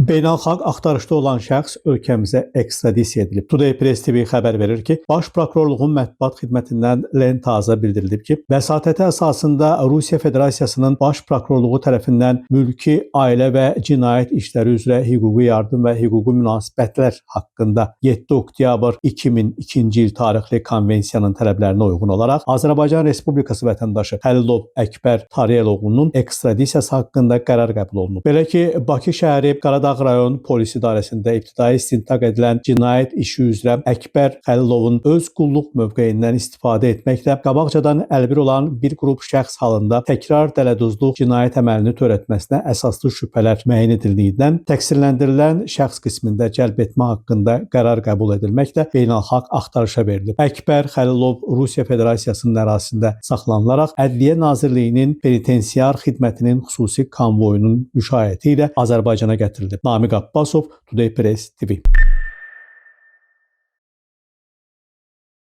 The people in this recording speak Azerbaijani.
Beynəlxalq axtarışda olan şəxs ölkəmizə ekstradisiya edilib. Today Press TV xəbər verir ki, Baş Prokurorluğun mətbuat xidmətindən Len Taza bildirilib ki, vəsatəti əsasında Rusiya Federasiyasının Baş Prokurorluğu tərəfindən mülki, ailə və cinayət işləri üzrə hüquqi yardım və hüquqi münasibətlər haqqında 7 oktyabr 2002-ci il tarixli konvensiyanın tələblərinə uyğun olaraq Azərbaycan Respublikası vətəndaşı Xəlilov Əkbər Tariyeloğlunun ekstradisiyası haqqında qərar qəbul olunub. Belə ki, Bakı şəhəri Qaradağ rayon polis idarəsində ibtidai istintaq edilən cinayət işi üzrə Əkbər Xəlilovun öz qulluq mövqeyindən istifadə etməklə qabaqcadan əlbir olan bir qrup şəxs halında təkrar dələduzluq cinayət əməlini törətməsinə əsaslı şübhələr müəyyən edildiyindən təqsirləndirilən şəxs qismində cəlb etmə haqqında qərar qəbul edilməklə beynəlxalq axtarışa verilib. Əkbər Xəlilov Rusiya Federasiyasının ərazisində saxlanılaraq Ədliyyə Nazirliyinin penitensiar xidmətinin xüsusi konvoyunun müşayiəti ilə Azərbaycana gətirilib. Namiq Abbasov, Today Press TV.